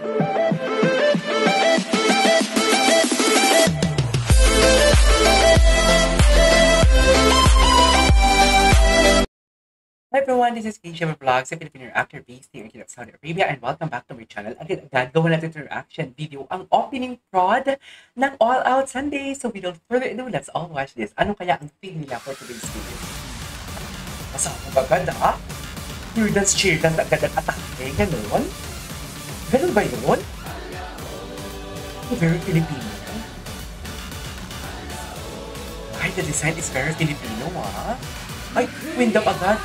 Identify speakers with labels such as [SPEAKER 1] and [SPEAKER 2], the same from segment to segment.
[SPEAKER 1] Hi everyone, this is KJ Vlogs, a Filipino reactor based here in Saudi Arabia, and welcome back to my channel. Again, gagawin natin ito reaction video, ang opening prod ng All Out Sunday. So without further ado, let's all watch this. Ano kaya ang theme nila for today's video? Masama agad Cheer dance agad ang atake, ganun? Ganun ba yun? Very Filipino. Ay, the design is very Filipino, Ay, window agad.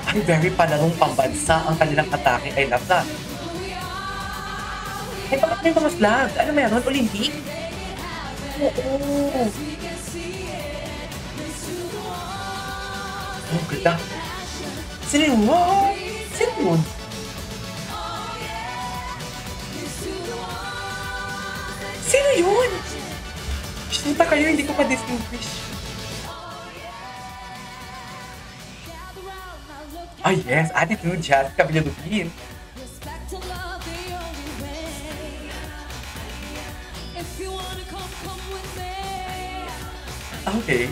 [SPEAKER 1] Ay, very palarong pambansa ang kanilang atake. I love that. Ay, bakit may mga flag? Ano meron? Olympic? Oo. Oh, ganda. Sino yun? Wow! Sino yun? Sino yun? Sinta kayo, hindi ko pa-distinguish. Ah, yes, attitude, Jazz Kabilabugin. Okay.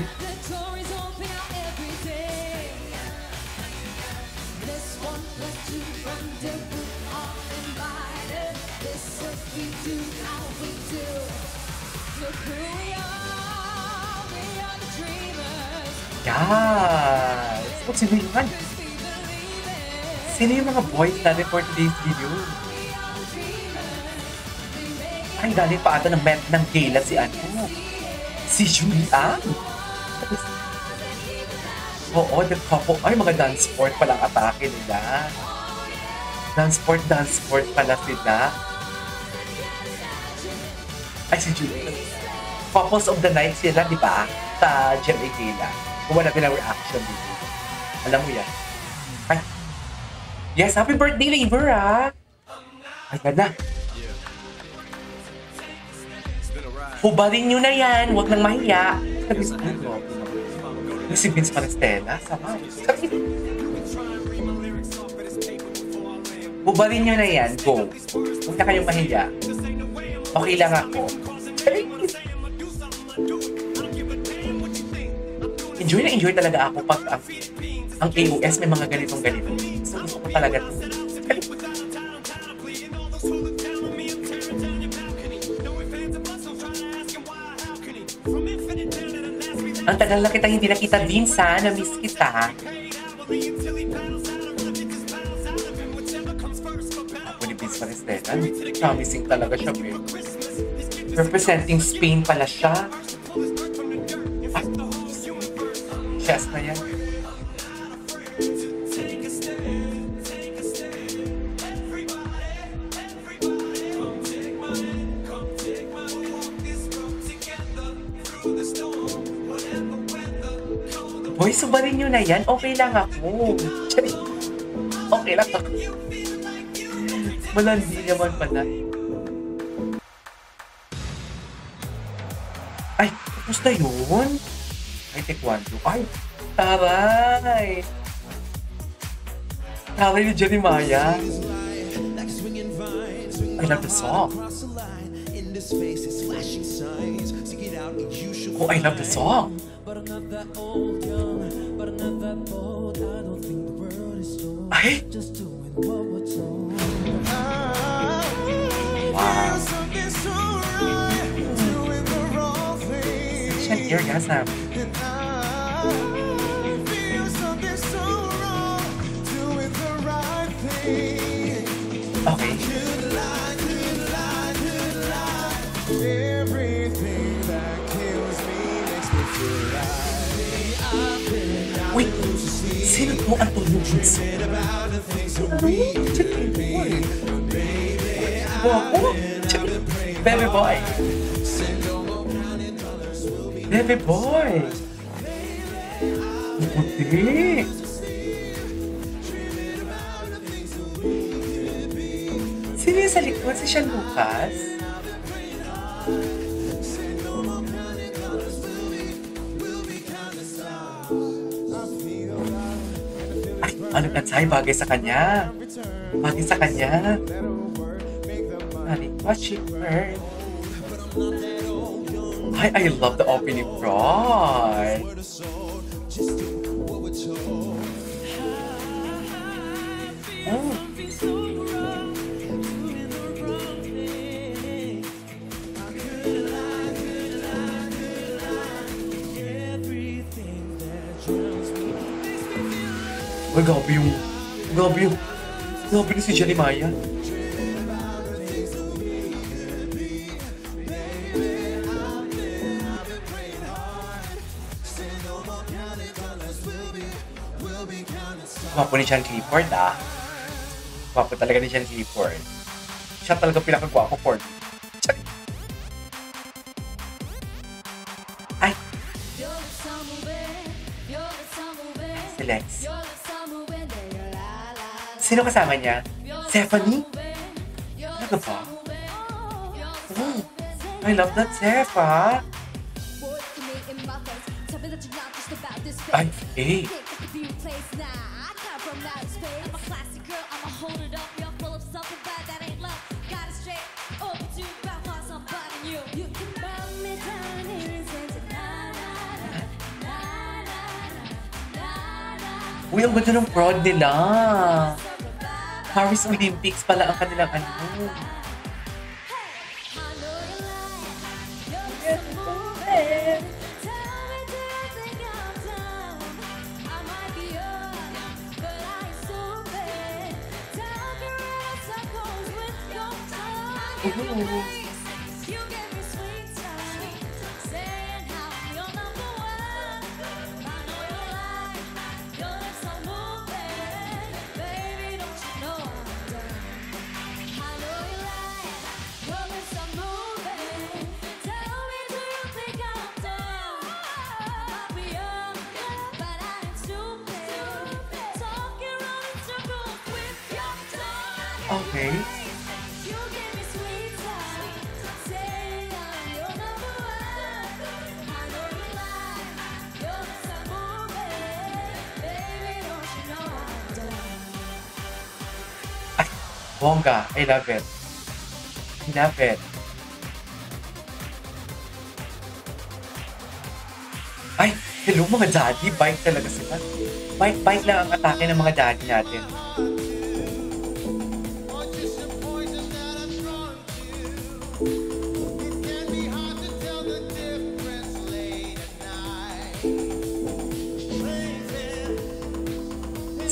[SPEAKER 1] Yes! Oh, sino yun? Sino yung mga boys natin for today's video? Ay, galing pa ata ng gala si ano? Si Julian! Oo, the couple. Ay, mga dance sport palang atake nila. Dance sport pala sila. Ay, si Julian. Couples of the night sila, di ba? Sa GMA Gala. Kung wala bilang reaction dito. Alam mo yan. Ay. Yes, happy birthday, Labor, Ay, ganda. Hubarin nyo na yan. Huwag nang mahiya. Si Vince Maristella. Sama. Hubarin nyo na yan. Go. Huwag na kayong mahiya. Okay lang ako. Enjoy talaga ako pag ang AOS may mga ganito. So, gusto ko talaga ito. Ang tagal na kitang hindi nakita, Vince, na-miss kita. Ako ni Vince Maristella, promising talaga siya, babe. Representing Spain pala siya. Chess na yan. Boy, subarin nyo na yan. Okay lang ako. Okay lang ako. Malandi naman pala. Ay, tapos na yun? Ay, taekwondo. Ay, taray! Taray ni Jeremiah. I love the song. Oh, I love the song. Ay! Wow. Siya orgasm. Okay. Wait, sino po ang tulog dito? Baby boy! Baby boy! Puti! Sino yung sa likod? Si Sean Lucas? Ay, ano ka Ay, bagay sa kanya. Bagay sa kanya. Honey, what she heard. I love the opening prod. Oh. Ay, grabe na si Jeremiah. Gwapo ni Sean Clifford, ah. Gwapo talaga ni Sean Clifford. Siya talaga pinakagwapo, Ford. Ay! Si Lex. Sino kasama niya? Stephanie? Ano ba? Oh, I love that Steph, ah. Ay, eh. Uy, ang ganda ng prod nila. Paris Olympics pala ang kanilang ano. Okay. Ay, bongga. I love it. I love it. Ay, hello mga daddy. Bike talaga sila. Bike lang ang atake ng mga daddy natin.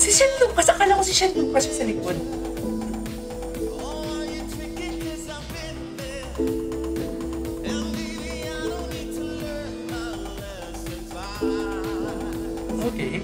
[SPEAKER 1] Si Sean Lucas, akala ko si Sean Lucas sa likod. Okay.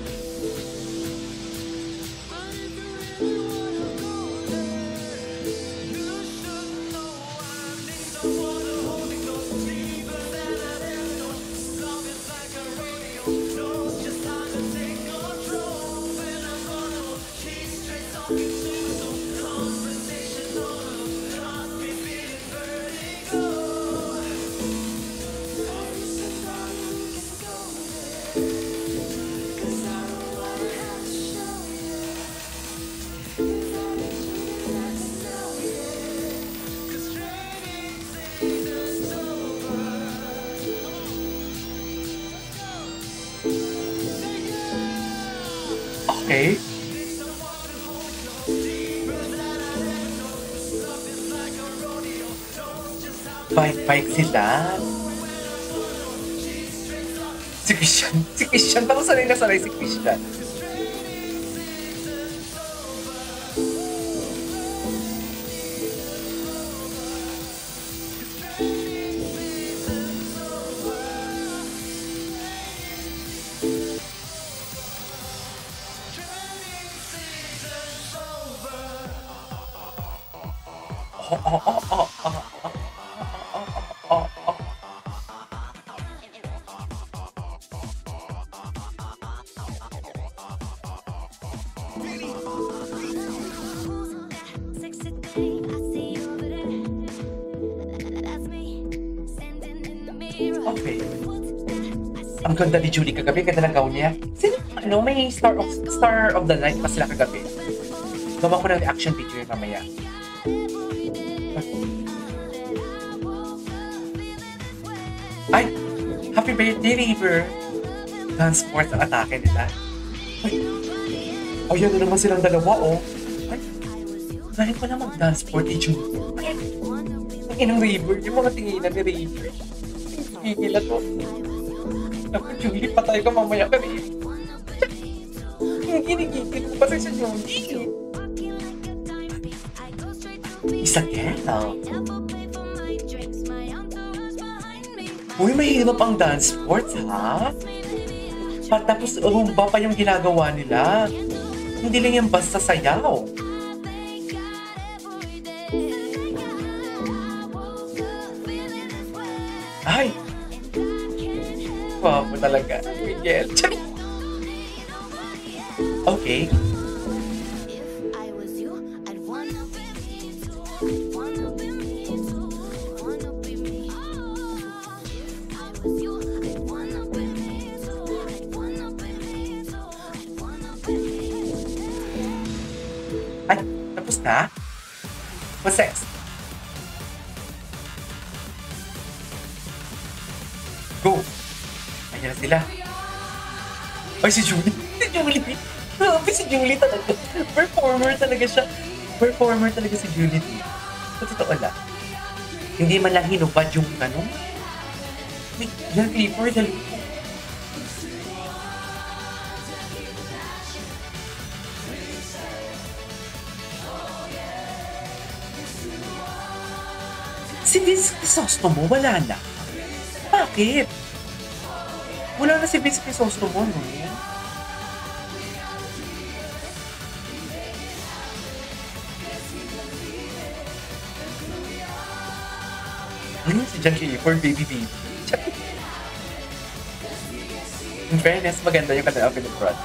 [SPEAKER 1] Okay. Bike sila. Si Christian. Tapos sanay na sanay si Christian. Okay. Ang ganda ni Julie kagabi, ganda ng gown niya. Sino, may star of the night pa sila kagabi? Gawa ko ng reaction video yun mamaya. Ay! Happy birthday, River! Dance sports ang atake nila. Ay! Ayan na naman silang dalawa, oh. Ay! Galing ko na mag-dance sport, June. Ay! Ang inang River, yung mga tinginan ni River. Tingigil na to. Naku, Julie, patay ka mamaya ka, River. Ginigigil ko kasi si Julie. Isa girl. Uy, mahirap ang dance sports, ha? Tapos rumba pa yung ginagawa nila. Hindi lang yan basta sayaw. Ay! Wow, talaga. Miguel. Okay. Ay, tapos na? What's next? Go! Ayan na sila. Ay, si Julie! Si Julie! Grabe si Julie talaga. Performer talaga siya. Performer talaga si Julie. Sa totoo lang. Hindi man lang hinubad yung tanong. Yan, Clifford, dali ko. Si Vince Crisostomo, wala na. Bakit? Wala na si Vince Crisostomo, no? Ano si John Clifford, baby. In fairness, maganda yung kanilang pinag-run.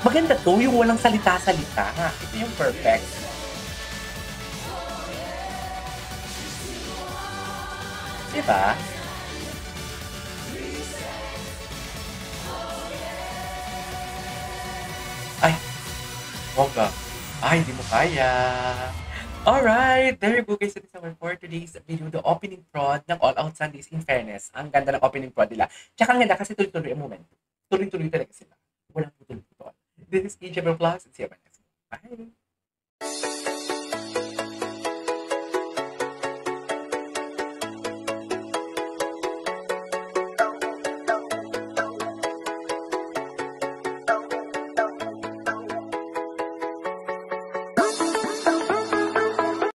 [SPEAKER 1] Maganda to, yung walang salita-salita. Ito yung perfect. Diba? Ay, Moga. Ay, hindi mo kaya. Alright, there you go guys. It is our for today's video, the opening prod ng All Out Sundays. In fairness, ang ganda ng opening prod nila. Tsaka ang ganda kasi tuloy-tuloy ang moment. Tuloy-tuloy talaga sila. Walang putol-putol. This is KJ Vlogs. See you next time. Bye!